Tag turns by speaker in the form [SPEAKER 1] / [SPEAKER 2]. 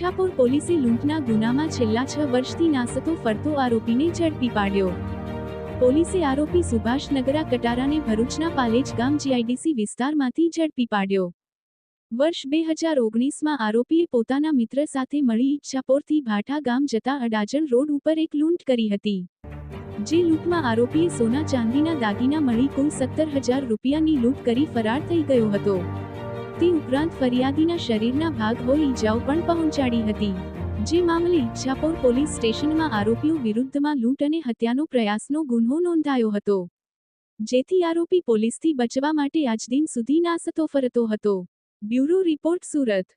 [SPEAKER 1] ઈચ્છાપુર પોલીસે લૂંટના ગુનામાં છેલ્લા 6 વર્ષથી નાસતો ફરતો આરોપીને ઝડપી પાડ્યો। પોલીસે આરોપી સુભાષ નગરા કટારાને ભરૂચના પાલેજ ગામ જીઆઈડીસી વિસ્તારમાંથી ઝડપી પાડ્યો। વર્ષ 2019માં આરોપીએ પોતાના મિત્ર સાથે મળી ઈચ્છાપુરથી ભાઠા ગામ જતા અડાજણ રોડ ઉપર એક લૂંટ કરી હતી। જે લૂંટમાં આરોપીએ સોના ચાંદીના દાગીના મળી કુલ 17,000 રૂપિયાની લૂંટ કરી ફરાર થઈ ગયો હતો। તે ઉપરાંત ફરિયાદીના શરીરના ભાગ હોય ઈજાઓ પણ પહોંચાડી હતી। જે મામલે ઈચ્છાપુર પોલીસ સ્ટેશનમાં આરોપીઓ વિરુદ્ધમાં લૂંટ અને હત્યાનો પ્રયાસનો ગુન્હો નોંધાયો હતો। જેથી આરોપી પોલીસથી બચવા માટે આજ દિન સુધી નાસતો ફરતો હતો। Bureau report, Surat.